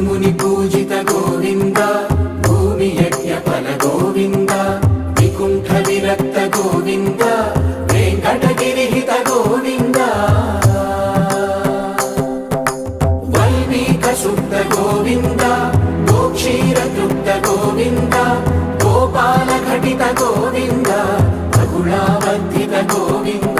मुनि पूजित गोविन्द भूमि यज्ञ फल गोविन्द विकुण्ठ विरक्त गोविन्द वेङ्कटगिरिहित गोविन्द वल्मीक शुद्ध गोविन्द गोक्षीर तृप्त गोविन्द गोपाल घटित गोविन्द रघुणावर्धित गोविन्द